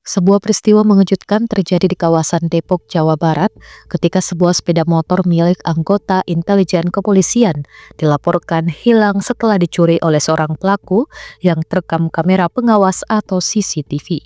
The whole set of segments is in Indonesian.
Sebuah peristiwa mengejutkan terjadi di kawasan Depok, Jawa Barat, ketika sebuah sepeda motor milik anggota intelijen kepolisian dilaporkan hilang setelah dicuri oleh seorang pelaku yang terekam kamera pengawas atau CCTV.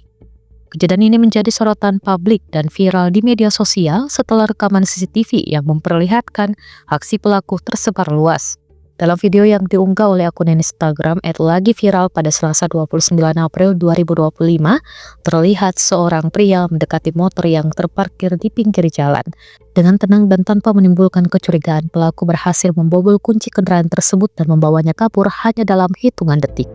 Kejadian ini menjadi sorotan publik dan viral di media sosial setelah rekaman CCTV yang memperlihatkan aksi pelaku tersebar luas. Dalam video yang diunggah oleh akun Instagram @lagi viral pada Selasa 29 April 2025, terlihat seorang pria mendekati motor yang terparkir di pinggir jalan. Dengan tenang dan tanpa menimbulkan kecurigaan, pelaku berhasil membobol kunci kendaraan tersebut dan membawanya kabur hanya dalam hitungan detik.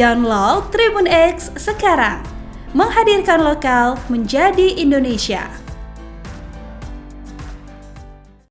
Download Tribun X sekarang, menghadirkan lokal menjadi Indonesia.